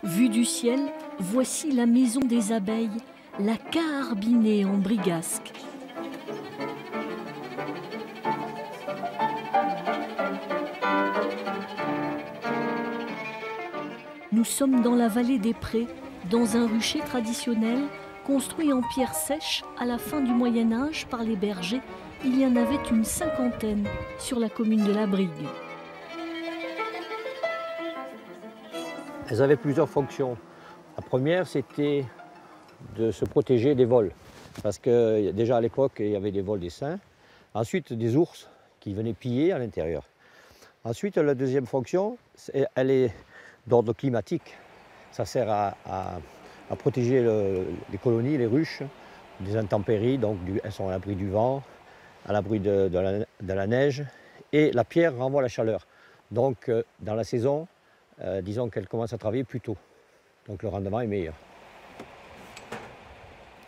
Vue du ciel, voici la maison des abeilles, la Caharbinée en Brigasque. Nous sommes dans la vallée des Prés, dans un rucher traditionnel construit en pierre sèche à la fin du Moyen-Âge par les bergers. Il y en avait une cinquantaine sur la commune de La Brigue. Elles avaient plusieurs fonctions. La première, c'était de se protéger des vols. Parce que déjà à l'époque, il y avait des vols d'essaims. Ensuite, des ours qui venaient piller à l'intérieur. Ensuite, la deuxième fonction, elle est d'ordre climatique. Ça sert à protéger les colonies, les ruches, des intempéries. Donc elles sont à l'abri du vent, à l'abri de la neige. Et la pierre renvoie la chaleur. Donc dans la saison, disons qu'elle commence à travailler plus tôt. Donc le rendement est meilleur.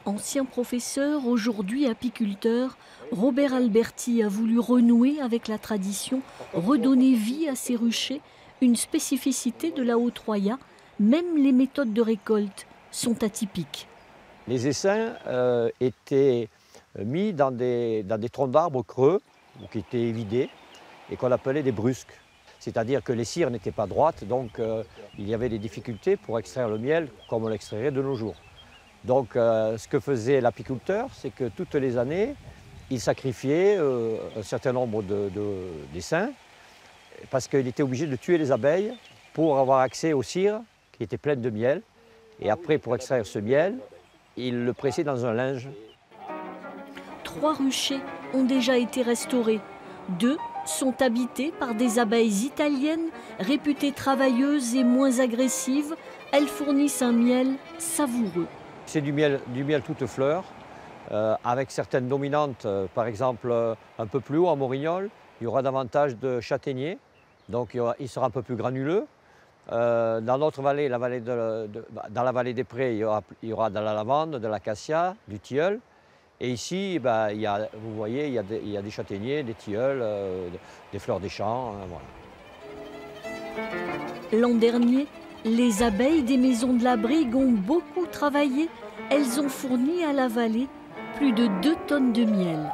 Ancien professeur, aujourd'hui apiculteur, Robert Alberti a voulu renouer avec la tradition, redonner vie à ces ruchers, une spécificité de la Haute-Roya. Même les méthodes de récolte sont atypiques. Les essaims étaient mis dans des troncs d'arbres creux, qui étaient évidés, et qu'on appelait des brusques. C'est-à-dire que les cires n'étaient pas droites, donc il y avait des difficultés pour extraire le miel comme on l'extrairait de nos jours. Donc ce que faisait l'apiculteur, c'est que toutes les années, il sacrifiait un certain nombre d'essaims parce qu'il était obligé de tuer les abeilles pour avoir accès aux cires qui étaient pleines de miel. Et après, pour extraire ce miel, il le pressait dans un linge. 3 ruchers ont déjà été restaurés. 2 sont habités par des abeilles italiennes, réputées travailleuses et moins agressives. Elles fournissent un miel savoureux. C'est du miel toute fleur, avec certaines dominantes, par exemple un peu plus haut en Morignol, il y aura davantage de châtaignier, donc il sera un peu plus granuleux. Dans notre vallée, dans la vallée des Prés, il y aura de la lavande, de l'acacia, du tilleul. Et ici, vous voyez, il y a des châtaigniers, des tilleuls, des fleurs des champs. Voilà. L'an dernier, les abeilles des maisons de la Brigue ont beaucoup travaillé. Elles ont fourni à la vallée plus de 2 tonnes de miel.